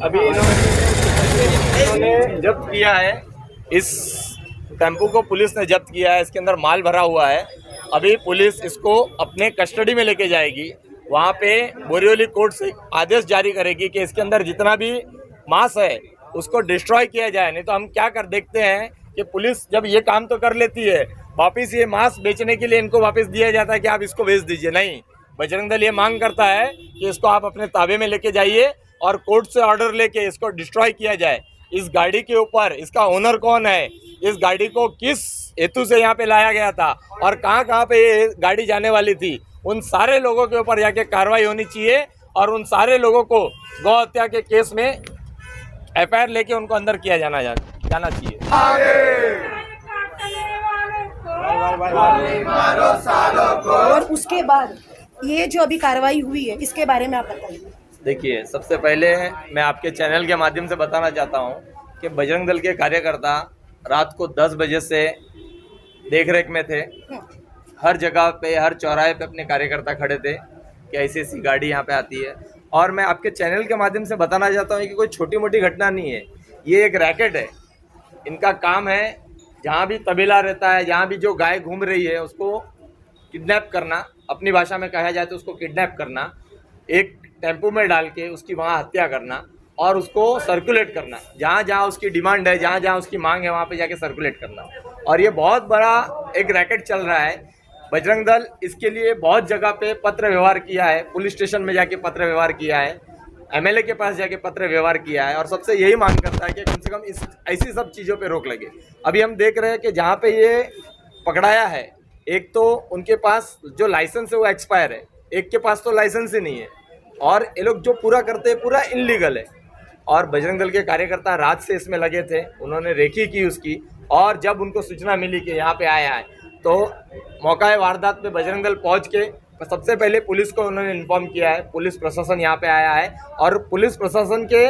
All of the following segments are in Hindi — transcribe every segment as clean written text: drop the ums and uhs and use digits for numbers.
अभी इन्होंने जब्त किया है, इस टेम्पो को पुलिस ने जब्त किया है, इसके अंदर माल भरा हुआ है। अभी पुलिस इसको अपने कस्टडी में लेके जाएगी। वहाँ पे बोरिवली कोर्ट से आदेश जारी करेगी कि इसके अंदर जितना भी मांस है उसको डिस्ट्रॉय किया जाए। नहीं तो हम क्या कर देखते हैं कि पुलिस जब ये काम तो कर लेती है, वापस ये मांस बेचने के लिए इनको वापस दिया जाता है कि आप इसको बेच दीजिए। नहीं, बजरंग दल ये मांग करता है कि इसको आप अपने ताबे में लेके जाइए और कोर्ट से ऑर्डर लेके इसको डिस्ट्रॉय किया जाए। इस गाड़ी के ऊपर इसका ओनर कौन है, इस गाड़ी को किस हेतु से यहाँ पे लाया गया था और कहाँ कहाँ पे ये गाड़ी जाने वाली थी, उन सारे लोगों के ऊपर जाके कार्रवाई होनी चाहिए और उन सारे लोगों को गौ हत्या के केस में एफआईआर लेके उनको अंदर किया जाना चाहिए। और उसके बाद ये जो अभी कार्रवाई हुई है इसके बारे में आप बताइए। देखिए, सबसे पहले मैं आपके चैनल के माध्यम से बताना चाहता हूं कि बजरंग दल के कार्यकर्ता रात को 10 बजे से देखरेख में थे। हर जगह पे, हर चौराहे पे अपने कार्यकर्ता खड़े थे कि ऐसी ऐसी गाड़ी यहाँ पे आती है। और मैं आपके चैनल के माध्यम से बताना चाहता हूँ कि कोई छोटी मोटी घटना नहीं है, ये एक रैकेट है। इनका काम है जहाँ भी तबेला रहता है, जहाँ भी जो गाय घूम रही है उसको किडनैप करना, अपनी भाषा में कहा जाए तो उसको किडनैप करना, एक टेम्पो में डाल के उसकी वहाँ हत्या करना और उसको सर्कुलेट करना, जहाँ जहाँ उसकी डिमांड है, जहाँ जहाँ उसकी मांग है वहाँ पे जाके सर्कुलेट करना। और ये बहुत बड़ा एक रैकेट चल रहा है। बजरंग दल इसके लिए बहुत जगह पे पत्र व्यवहार किया है, पुलिस स्टेशन में जाके पत्र व्यवहार किया है, एमएलए के पास जाके पत्र व्यवहार किया है और सबसे यही मांग करता है कि कम से कम इस ऐसी सब चीज़ों पे रोक लगे। अभी हम देख रहे हैं कि जहाँ पे ये पकड़ाया है, एक तो उनके पास जो लाइसेंस है वो एक्सपायर है, एक के पास तो लाइसेंस ही नहीं है और ये लोग जो पूरा करते हैं पूरा इनलीगल है। और बजरंग दल के कार्यकर्ता रात से इसमें लगे थे, उन्होंने रेकी की उसकी, और जब उनको सूचना मिली कि यहाँ पे आया है तो मौका वारदात पे बजरंग दल पहुँच के सबसे पहले पुलिस को उन्होंने इन्फॉर्म किया है। पुलिस प्रशासन यहाँ पे आया है और पुलिस प्रशासन के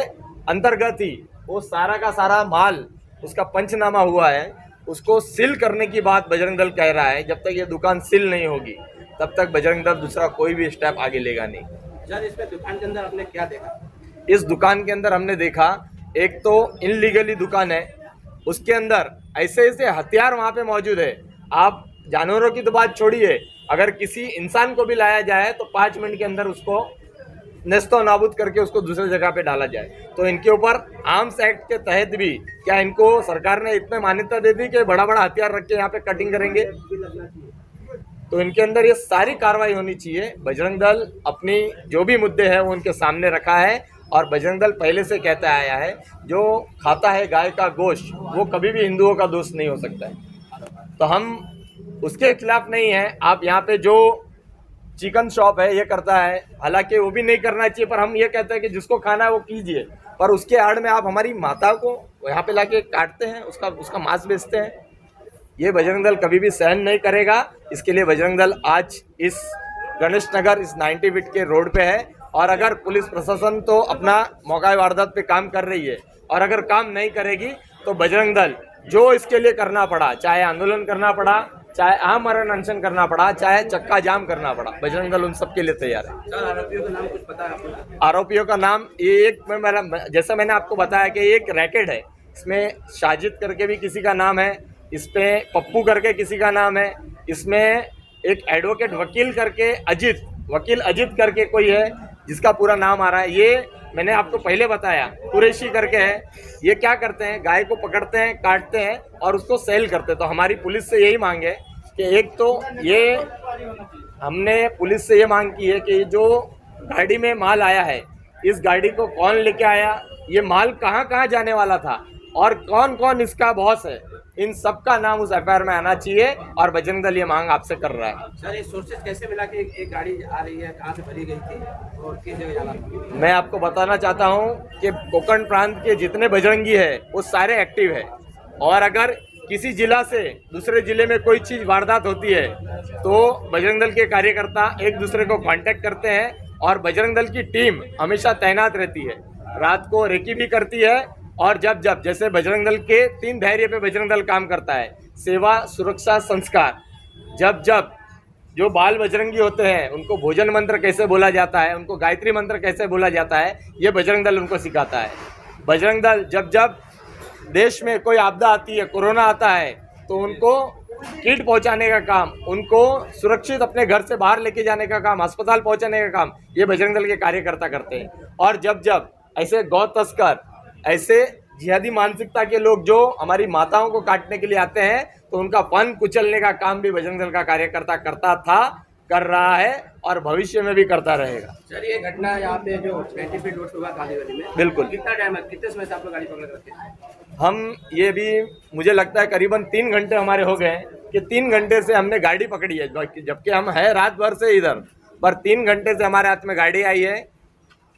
अंतर्गत ही वो सारा का सारा माल, उसका पंचनामा हुआ है, उसको सील करने की बात बजरंग दल कह रहा है। जब तक ये दुकान सील नहीं होगी तब तक बजरंग दल दूसरा कोई भी स्टेप आगे लेगा नहीं। सर, इसमें दुकान के अंदर आपने क्या देखा? इस दुकान के अंदर हमने देखा, एक तो इनलीगली दुकान है, उसके अंदर ऐसे ऐसे हथियार वहाँ पे मौजूद है। आप जानवरों की तो बात छोड़िए, अगर किसी इंसान को भी लाया जाए तो 5 मिनट के अंदर उसको नेस्तो नाबूद करके उसको दूसरी जगह पे डाला जाए। तो इनके ऊपर आर्म्स एक्ट के तहत भी क्या इनको सरकार ने इतने मान्यता दे दी कि बड़ा बड़ा हथियार रख के यहाँ पे कटिंग करेंगे? तो इनके अंदर ये सारी कार्रवाई होनी चाहिए। बजरंग दल अपनी जो भी मुद्दे हैं वो उनके सामने रखा है और बजरंग दल पहले से कहता आया है जो खाता है गाय का गोश्त वो कभी भी हिंदुओं का दोस्त नहीं हो सकता है। तो हम उसके खिलाफ नहीं है। आप यहाँ पे जो चिकन शॉप है ये करता है, हालांकि वो भी नहीं करना चाहिए, पर हम ये कहते हैं कि जिसको खाना है वो कीजिए, पर उसके आड़ में आप हमारी माता को यहाँ पे लाके काटते हैं, उसका मांस बेचते हैं, ये बजरंग दल कभी भी सहन नहीं करेगा। इसके लिए बजरंग दल आज इस गणेश नगर इस 90 फीट के रोड पे है और अगर पुलिस प्रशासन तो अपना मौका वारदात पे काम कर रही है और अगर काम नहीं करेगी तो बजरंग दल जो इसके लिए करना पड़ा, चाहे आंदोलन करना पड़ा, चाहे आमरण अनशन करना पड़ा, चाहे चक्का जाम करना पड़ा, बजरंग दल उन सब के लिए तैयार है। सर, आरोपियों का नाम कुछ पता है आपको? आरोपियों का नाम एक जैसा मैंने आपको बताया कि एक रैकेट है, इसमें शाजिद करके भी किसी का नाम है, इसमें पप्पू करके किसी का नाम है, इसमें एक एडवोकेट वकील अजित करके कोई है जिसका पूरा नाम आ रहा है। ये मैंने आपको पहले बताया, कुरैशी करके है। ये क्या करते हैं, गाय को पकड़ते हैं, काटते हैं और उसको सेल करते हैं। तो हमारी पुलिस से यही मांग है कि एक तो ये हमने पुलिस से ये मांग की है कि जो गाड़ी में माल आया है, इस गाड़ी को कौन लेके आया, ये माल कहाँ कहाँ जाने वाला था और कौन कौन इसका बॉस है, इन सब का नाम उस एफआईआर में आना चाहिए और बजरंग दल ये मांग आपसे कर रहा है। सर, ये सोर्सेज कैसे मिला कि एक गाड़ी आ रही है, कहाँ से भरी गई थी और किस जगह जाना था? मैं आपको बताना चाहता हूँ कि कोंकण प्रांत के जितने बजरंगी है वो सारे एक्टिव है और अगर किसी जिला से दूसरे जिले में कोई चीज़ वारदात होती है तो बजरंग दल के कार्यकर्ता एक दूसरे को कांटेक्ट करते हैं और बजरंग दल की टीम हमेशा तैनात रहती है, रात को रेकी भी करती है। और जब जैसे बजरंग दल के 3 धैर्य पे बजरंग दल काम करता है, सेवा, सुरक्षा, संस्कार, जब जो बाल बजरंगी होते हैं उनको भोजन मंत्र कैसे बोला जाता है, उनको गायत्री मंत्र कैसे बोला जाता है, ये बजरंग दल उनको सिखाता है। बजरंग दल जब जब देश में कोई आपदा आती है, कोरोना आता है, तो उनको किट पहुंचाने का काम, उनको सुरक्षित अपने घर से बाहर लेके जाने का काम, अस्पताल पहुंचाने का काम ये बजरंग दल के कार्यकर्ता करते हैं। और जब जब ऐसे गौ तस्कर, ऐसे जिहादी मानसिकता के लोग जो हमारी माताओं को काटने के लिए आते हैं, तो उनका फन कुचलने का काम भी बजरंग दल का कार्यकर्ता करता था, कर रहा है और भविष्य में भी करता रहेगा। सर ये घटना यहाँ पे जो 20 फीट रोड पे हुआ गांधी गली में, बिल्कुल। कितना टाइम है, कितने समय से आप लोग गाड़ी पकड़ रखे हैं? हम ये भी मुझे लगता है करीबन 3 घंटे हमारे हो गए हैं कि 3 घंटे से हमने गाड़ी पकड़ी है, जबकि हम है रात भर से इधर, पर 3 घंटे से हमारे हाथ में गाड़ी आई है।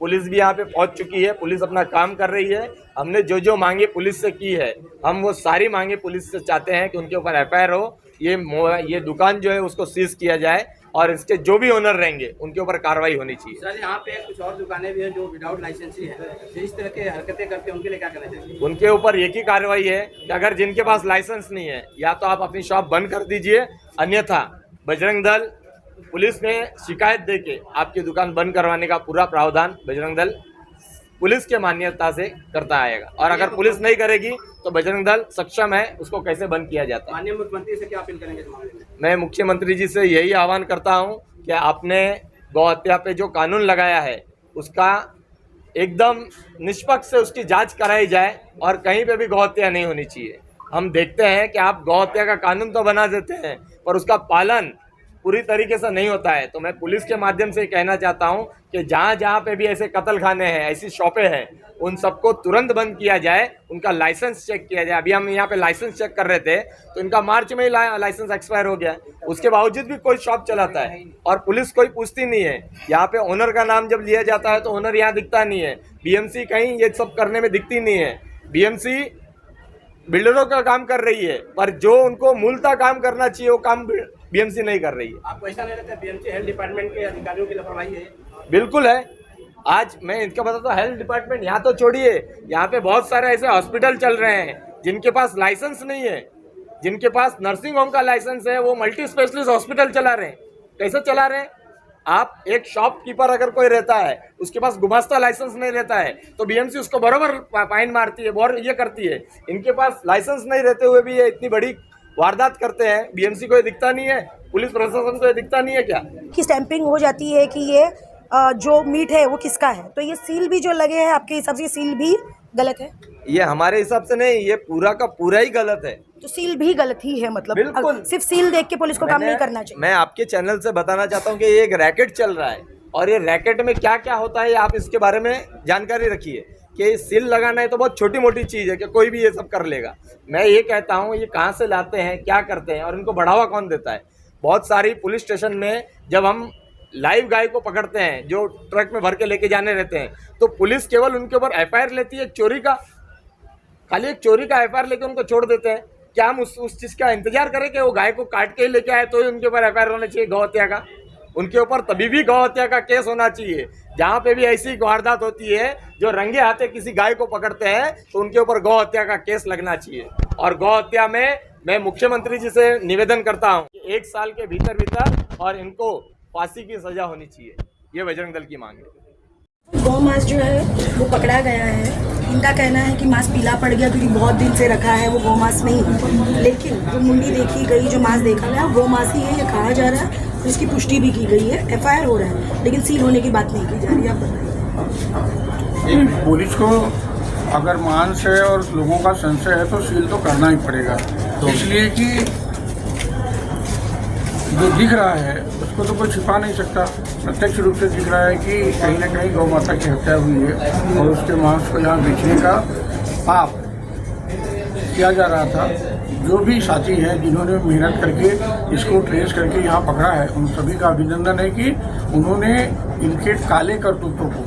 पुलिस भी यहाँ पे पहुँच चुकी है, पुलिस अपना काम कर रही है। हमने जो जो मांगे पुलिस से की है, हम वो सारी मांगे पुलिस से चाहते हैं कि उनके ऊपर FIR हो, ये दुकान जो है उसको सीज किया जाए और इसके जो भी ओनर रहेंगे उनके ऊपर कार्रवाई होनी चाहिए। सर यहाँ पे कुछ और दुकानें भी हैं जो विदाउट लाइसेंसी है, तो इस तरह के हरकतें करते हैं, उनके लिए क्या करना चाहिए? उनके ऊपर एक ही कार्रवाई है कि अगर जिनके पास लाइसेंस नहीं है, या तो आप अपनी शॉप बंद कर दीजिए, अन्यथा बजरंग दल पुलिस में शिकायत देके आपकी दुकान बंद करवाने का पूरा प्रावधान बजरंग दल पुलिस के मान्यता से करता आएगा। और अगर पुलिस नहीं करेगी तो बजरंग दल सक्षम है उसको कैसे बंद किया जाता है। माननीय मुख्यमंत्री से क्या अपील करेंगे इस मामले में? मैं मुख्यमंत्री जी से यही आह्वान करता हूं कि आपने गौ हत्या पे जो कानून लगाया है उसका एकदम निष्पक्ष से उसकी जांच कराई जाए और कहीं पे भी गौ हत्या नहीं होनी चाहिए। हम देखते हैं कि आप गौ हत्या का कानून तो बना देते हैं पर उसका पालन पूरी तरीके से नहीं होता है। तो मैं पुलिस के माध्यम से कहना चाहता हूं कि जहां जहां पे भी ऐसे कत्ल खाने हैं, ऐसी शॉपें हैं, उन सबको तुरंत बंद किया जाए, उनका लाइसेंस चेक किया जाए। अभी हम यहाँ पे लाइसेंस चेक कर रहे थे तो इनका मार्च में ही लाइसेंस एक्सपायर हो गया, उसके बावजूद भी कोई शॉप चलाता है और पुलिस कोई पूछती नहीं है। यहाँ पे ओनर का नाम जब लिया जाता है तो ओनर यहाँ दिखता नहीं है, BMC कहीं ये सब करने में दिखती नहीं है। BMC बिल्डरों का काम कर रही है पर जो उनको मूलतः काम करना चाहिए वो काम BMC नहीं कर रही है। आपको ऐसा नहीं लगता BMC हेल्थ डिपार्टमेंट के अधिकारियों की लापरवाही है? बिल्कुल है। आज मैं इनका बताता हूँ, हेल्थ डिपार्टमेंट यहाँ तो छोड़िए, यहाँ पे बहुत सारे ऐसे हॉस्पिटल चल रहे हैं जिनके पास लाइसेंस नहीं है, जिनके पास नर्सिंग होम का लाइसेंस है, वो मल्टी स्पेशलिस्ट हॉस्पिटल चला रहे हैं। कैसे चला रहे हैं? आप एक शॉपकीपर अगर कोई रहता है उसके पास गुमास्ता लाइसेंस नहीं रहता है तो BMC उसको बराबर फाइन मारती है, और ये करती है। इनके पास लाइसेंस नहीं रहते हुए भी ये इतनी बड़ी वारदात करते हैं। BMC को ये दिखता नहीं है, पुलिस प्रशासन को ये दिखता नहीं है क्या कि स्टैंपिंग हो जाती है कि ये जो मीट है वो किसका है, तो ये सील भी जो लगे हैं आपके हिसाब से सील भी गलत है? ये हमारे हिसाब से नहीं, ये पूरा का पूरा ही गलत है। तो सील भी गलत ही है, मतलब बिल्कुल। सिर्फ सील देख के पुलिस को काम नहीं करना चाहिए। मैं आपके चैनल से बताना चाहता हूँ कि ये एक रैकेट चल रहा है और ये रैकेट में क्या क्या होता है आप इसके बारे में जानकारी रखिए कि सील लगाना है तो बहुत छोटी मोटी चीज़ है कि कोई भी ये सब कर लेगा। मैं ये कहता हूँ ये कहाँ से लाते हैं, क्या करते हैं और इनको बढ़ावा कौन देता है। बहुत सारी पुलिस स्टेशन में जब हम लाइव गाय को पकड़ते हैं जो ट्रक में भर के लेके जाने रहते हैं तो पुलिस केवल उनके ऊपर FIR लेती है चोरी का, खाली एक चोरी का FIR लेके उनको छोड़ देते हैं। क्या हम उस चीज़ का इंतजार करें कि वो गाय को काट के ही लेके आए तो ही उनके ऊपर FIR होना चाहिए गौ हत्या का? उनके ऊपर तभी भी गौ हत्या का केस होना चाहिए जहाँ पे भी ऐसी वारदात होती है जो रंगे हाथे किसी गाय को पकड़ते हैं तो उनके ऊपर गौ हत्या का केस लगना चाहिए। और गौ हत्या में मैं मुख्यमंत्री जी से निवेदन करता हूँ कि 1 साल के भीतर और इनको फांसी की सजा होनी चाहिए। ये बजरंग दल की मांग है। गौ मांस जो है वो पकड़ा गया है, इनका कहना है कि मांस पीला पड़ गया क्योंकि बहुत दिन से रखा है, वो गौ मांस नहीं। लेकिन जो मुंडी देखी गई, जो मांस देखा गया गौ मांस ही है, ये कहा जा रहा है, इसकी पुष्टि भी की गई है, FIR हो रहा है, लेकिन सील होने की बात नहीं की जा रही। आप बताइए। पुलिस को अगर मांस है और लोगों का संशय है तो सील तो करना ही पड़ेगा, तो इसलिए कि जो दिख रहा है उसको तो कोई छिपा नहीं सकता। प्रत्यक्ष रूप से दिख रहा है कि कहीं ना कहीं गौ माता की हत्या हुई है और उसके मांस को यहाँ बेचने का पाप किया जा रहा था। जो भी साथी हैं जिन्होंने मेहनत करके इसको ट्रेस करके यहाँ पकड़ा है, उन सभी का अभिनंदन है कि उन्होंने इनके काले करतूतों को,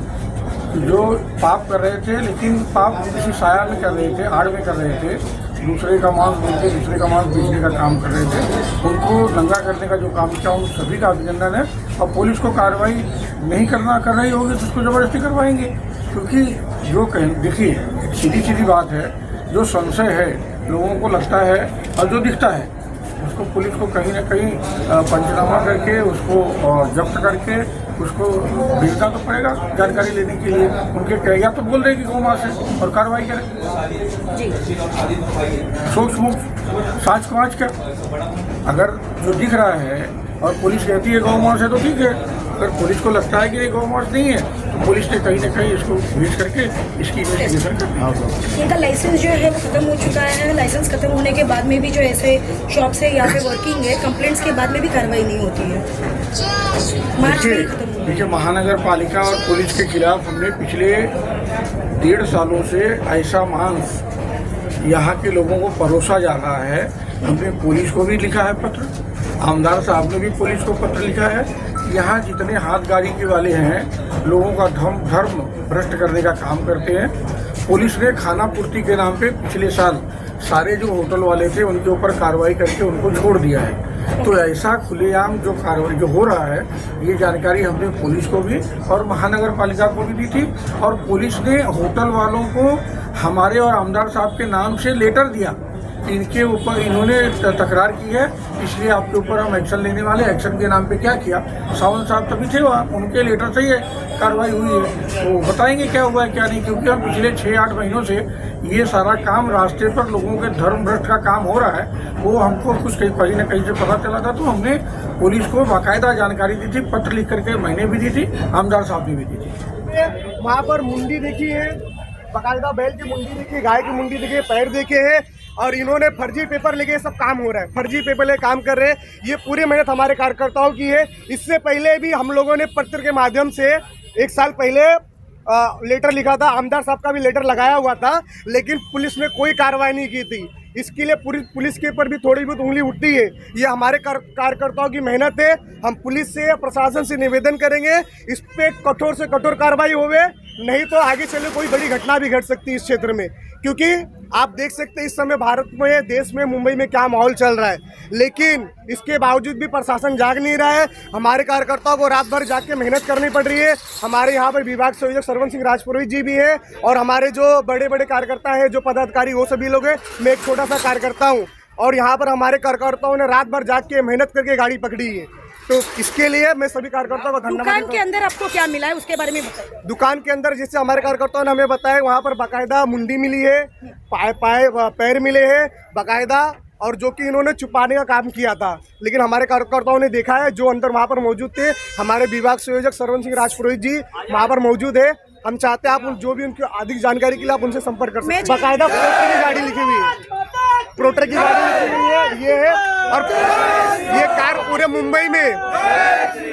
जो पाप कर रहे थे लेकिन पाप किसी साया में कर रहे थे, आड़ में कर रहे थे, दूसरे का मांस बोल के दूसरे का मांस बेचने का काम कर रहे थे, उनको दंगा करने का जो काम किया उन सभी का अभिनंदन है। और पुलिस को कार्रवाई नहीं कर रही होगी तो उसको ज़बरदस्ती करवाएंगे, क्योंकि जो देखिए सीधी बात है, जो संशय है लोगों को लगता है और जो दिखता है उसको पुलिस को कहीं ना कहीं पंचनामा करके उसको जब्त करके उसको भेजना तो पड़ेगा जानकारी लेने के लिए। उनके या तो बोल रहे कि गौमास है और कार्रवाई करें। सोच साँच को आज क्या, अगर जो दिख रहा है और पुलिस कहती है गौमास है तो ठीक है, अगर पुलिस को लगता है कि ये गौमास नहीं है तो पुलिस ने कहीं ना कहीं इसको भेज करके इसकी इन्वेस्टिगेशन करनी होगी। इनका लाइसेंस जो है वो खत्म हो चुका है। लाइसेंस खत्म होने के बाद में भी जो ऐसे शॉप से यहाँ पे वर्किंग है, कंप्लेंट्स के बाद में भी कार्रवाई नहीं होती है। मार्च में ही खत्म हुआ। देखिए, महानगर पालिका और पुलिस के खिलाफ हमने पिछले 1.5 सालों से ऐसा मांस यहाँ के लोगों को परोसा जा रहा है। हमने पुलिस को भी लिखा है पत्र, आमदार साहब ने भी पुलिस को पत्र लिखा है। यहाँ जितने हाथ गाड़ी के वाले हैं, लोगों का धर्म भ्रष्ट करने का काम करते हैं। पुलिस ने खाना पूर्ति के नाम पे पिछले साल सारे जो होटल वाले थे उनके ऊपर कार्रवाई करके उनको छोड़ दिया है। तो ऐसा खुलेआम जो कार्रवाई जो हो रहा है, ये जानकारी हमने पुलिस को भी और महानगर पालिका को भी दी थी। और पुलिस ने होटल वालों को हमारे और आमदार साहब के नाम से लेटर दिया, इनके ऊपर इन्होंने तकरार की है, इसलिए आपके ऊपर हम एक्शन लेने वाले। एक्शन के नाम पे क्या किया, सावंत साहब तभी थे वहाँ, उनके लेटर से ये कार्रवाई हुई है। तो बताएंगे क्या हुआ है क्या नहीं, क्योंकि हम पिछले 6-8 महीनों से ये सारा काम रास्ते पर लोगों के धर्म भ्रष्ट का काम हो रहा है, वो हमको कुछ कहीं ना कहीं से पता चला था। तो हमने पुलिस को बाकायदा जानकारी दी थी, पत्र लिख करके मैंने भी दी थी, आमदार साहब ने भी दी थी। वहाँ पर मुंडी देखी है, बाकायदा बैल की मुंडी देखी, गाय की मुंडी देखी, पैर देखे हैं, और इन्होंने फर्जी पेपर लेके सब काम हो रहा है, फर्जी पेपर लेके काम कर रहे हैं। ये पूरी मेहनत हमारे कार्यकर्ताओं की है। इससे पहले भी हम लोगों ने पत्र के माध्यम से 1 साल पहले लेटर लिखा था, आमदार साहब का भी लेटर लगाया हुआ था, लेकिन पुलिस ने कोई कार्रवाई नहीं की थी। इसके लिए पुलिस के ऊपर भी थोड़ी बहुत उंगली उठती है। ये हमारे कार्यकर्ताओं की मेहनत है। हम पुलिस से, प्रशासन से निवेदन करेंगे इस पे कठोर से कठोर कार्रवाई होवे, नहीं तो आगे चले कोई बड़ी घटना भी घट सकती है इस क्षेत्र में। क्योंकि आप देख सकते हैं इस समय भारत में, देश में, मुंबई में क्या माहौल चल रहा है, लेकिन इसके बावजूद भी प्रशासन जाग नहीं रहा है। हमारे कार्यकर्ताओं को रात भर जाग के मेहनत करनी पड़ रही है। हमारे यहाँ पर विभाग संयोजक सरवण सिंह राजपुरोहित जी भी है, और हमारे जो बड़े बड़े कार्यकर्ता हैं, जो पदाधिकारी, वो सभी लोग हैं। मैं एक छोटा सा कार्यकर्ता हूँ, और यहाँ पर हमारे कार्यकर्ताओं ने रात भर जाग के मेहनत करके गाड़ी पकड़ी है। तो इसके लिए मैं सभी कार्यकर्ताओं को धन्यवाद। दुकान के अंदर आपको क्या मिला है उसके बारे में बताइए। दुकान के अंदर जैसे हमारे कार्यकर्ताओं ने हमें बताया, वहाँ पर बाकायदा मुंडी मिली है, पैर मिले हैं बाकायदा, और जो कि इन्होंने छुपाने का काम किया था। लेकिन हमारे कार्यकर्ताओं ने देखा है, जो अंदर वहाँ पर मौजूद थे, हमारे विभाग संयोजक सरवण सिंह राजपुरोहित जी वहाँ पर मौजूद है। हम चाहते हैं आप जो भी उनकी अधिक जानकारी के लिए आप उनसे संपर्क कर सकते हैं। बाकायदा प्रोटर की गाड़ी लिखी हुई है, प्रोटर की गाड़ी लिखी हुई है, ये है। और ये कार पूरे मुंबई में,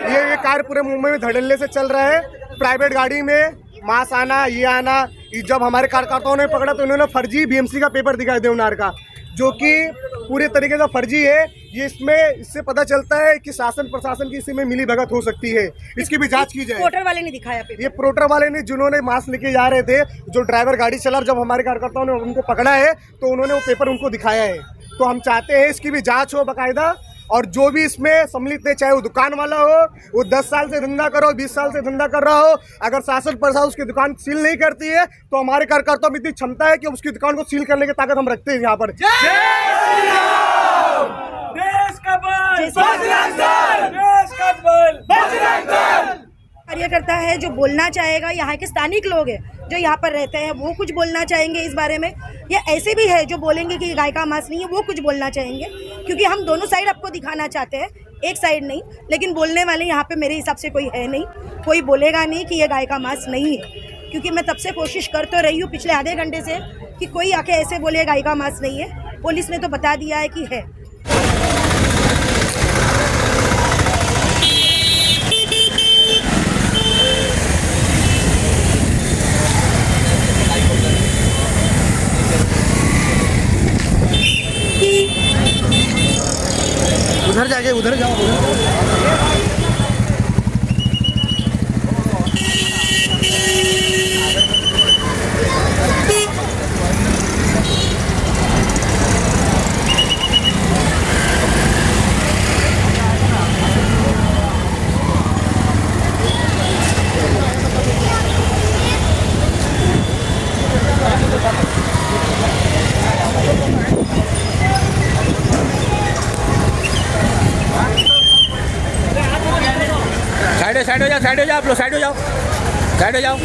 ये कार पूरे मुंबई में धड़ल्ले से चल रहा है। प्राइवेट गाड़ी में मास आना, ये आना। जब हमारे कार्यकर्ताओं ने पकड़ा तो इन्होंने फर्जी BMC का पेपर दिखाया देवनार का, जो कि पूरे तरीके से फर्जी है। ये इससे पता चलता है कि शासन प्रशासन की इसमें मिली भगत हो सकती है। इसकी भी जांच की जाए। पोर्टर वाले ने दिखाया पेपर। ये पोर्टर वाले ने, जिन्होंने मास्क लेके जा रहे थे, जो ड्राइवर गाड़ी चला, जब हमारे कार्यकर्ताओं ने उनको पकड़ा है तो उन्होंने वो पेपर उनको दिखाया है। तो हम चाहते हैं इसकी भी जाँच हो बाकायदा, और जो भी इसमें सम्मिलित है, चाहे वो दुकान वाला हो, वो 10 साल से धंधा करो, 20 साल से धंधा कर रहा हो, अगर शासन प्रशासन उसकी दुकान सील नहीं करती है तो हमारे कार्यकर्ताओं में इतनी क्षमता है कि उसकी दुकान को सील करने की ताकत हम रखते हैं यहाँ पर। कार्यकर्ता है जो बोलना चाहेगा, यहाँ के स्थानिक लोग हैं जो यहाँ पर रहते हैं, वो कुछ बोलना चाहेंगे इस बारे में, या ऐसे भी है जो बोलेंगे कि गाय का मांस नहीं है, वो कुछ बोलना चाहेंगे। क्योंकि हम दोनों साइड आपको दिखाना चाहते हैं, एक साइड नहीं। लेकिन बोलने वाले यहाँ पे मेरे हिसाब से कोई है नहीं, कोई बोलेगा नहीं कि ये गाय का मांस नहीं है। क्योंकि मैं तब से कोशिश कर तो रही हूँ पिछले आधे घंटे से कि कोई आके ऐसे बोले गाय का मांस नहीं है। पुलिस ने तो बता दिया है कि है। उधर जाके उधर जाओ, साइड हो जाओ आप लोग, साइड हो जाओ।